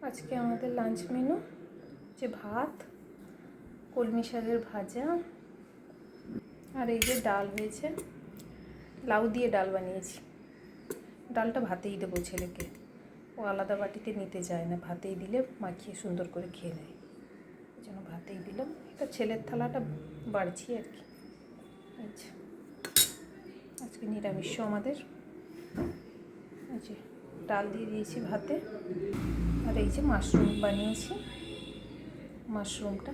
আজকে আমাদের lunch menu যে ভাত, কলমি শাকের ভাজা, আর এই যে ডাল হয়েছে, লাউ দিয়ে ডাল বানিয়েছি। ডালটা ভাতেই দেবো ছেলেকে, ও আলাদা বাটিতে নিতে চায় না, ভাতেই দিলে মাখিয়ে সুন্দর করে খেয়ে নেয়, এই জন্য ভাতেই দিলাম। এটা ছেলের থালাটা বাড়ছি আর কি। আচ্ছা, আজকে নিরামিষ আমাদের। এই যে ডাল দিয়ে দিয়েছি ভাতে, আর এই যে মাশরুম বানিয়েছি, মাশরুমটা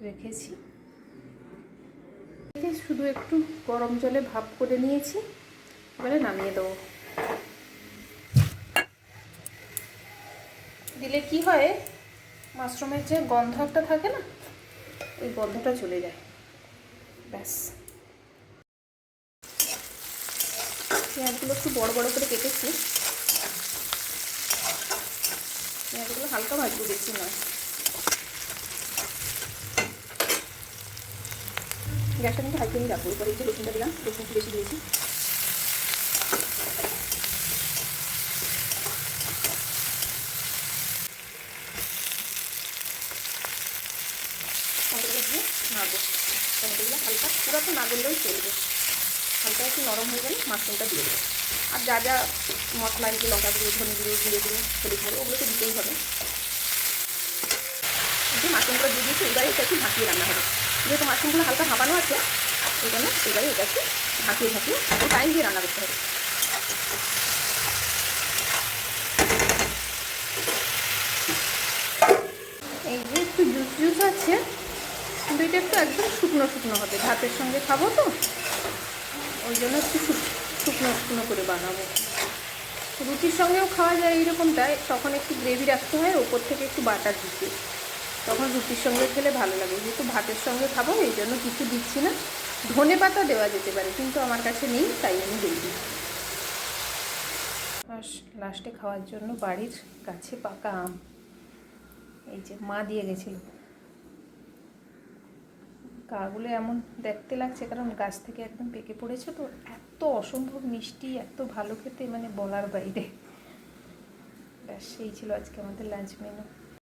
রেখেছি। শুধু একটু গরম জলে ভাপ করে নিয়েছি, এবারে নামিয়ে দেবো। দিলে কি হয়, মাশরুমের যে গন্ধ একটা থাকে না, ওই গন্ধটা চলে যায়। ব্যাস, পেঁয়াজগুলো একটু বড় বড় করে কেটেছি। পেঁয়াজগুলো হালকা ভাজবো, বেশি নয়। গ্যাসটা কিন্তু হাই ফ্লেমে রাখবো। এরপরে যে রসুনটা দিলাম, রসুন একটু বেশি দিয়েছি। টমেটোগুলো দিয়ে নাড়বো। টমেটোগুলো হালকা, পুরো তো না গললেও চলবে, হালকা একটু নরম হয়ে গেলে মাশরুমটা দিয়ে দেবো। আর যা যা মশলা, একটু লঙ্কা গুঁড়ো, ধনে গুঁড়ো, জিরে গুঁড়ো, হলুদ গুঁড়ো, ওগুলো তো দিতেই হবে। যে মাশরুমগুলো দিয়ে দিয়েছি, এবারে এটা একটু ঢাকিয়ে রান্না হবে। যেহেতু মাশরুমগুলো হালকা ভাপানো আছে, এই জন্য এবারে এটা একটু ঢাকিয়ে টাইম দিয়ে রান্না করতে হবে। এই যে একটু জুস জুস আছে, কিন্তু এটা একটু একদম শুকনো শুকনো হবে, ভাতের সঙ্গে খাবো তো, ওই জন্য একটু শুকনো শুকনো করে বানাবো। রুটির সঙ্গেও খাওয়া যায় এইরকমটাই, তখন একটু গ্রেভি রাখতে হয়, ওপর থেকে একটু বাটার দিতে, তখন রুটির সঙ্গে খেলে ভালো লাগে। যেহেতু ভাতের সঙ্গে খাবো, এই জন্য কিছু দিচ্ছি না। ধনে পাতা দেওয়া যেতে পারে, কিন্তু আমার কাছে নেই, তাই আমি দিই। আর লাস্টে খাওয়ার জন্য বাড়ির গাছে পাকা আম, এই যে মা দিয়ে গেছিল। গাগুলো এমন দেখতে লাগছে, কারণ গাছ থেকে একদম পেকে পড়েছে তো, এত অসম্ভব মিষ্টি, এত ভালো খেতে, মানে বলার বাইরে। ব্যাস, সেই ছিল আজকে আমাদের লাঞ্চ মেনু।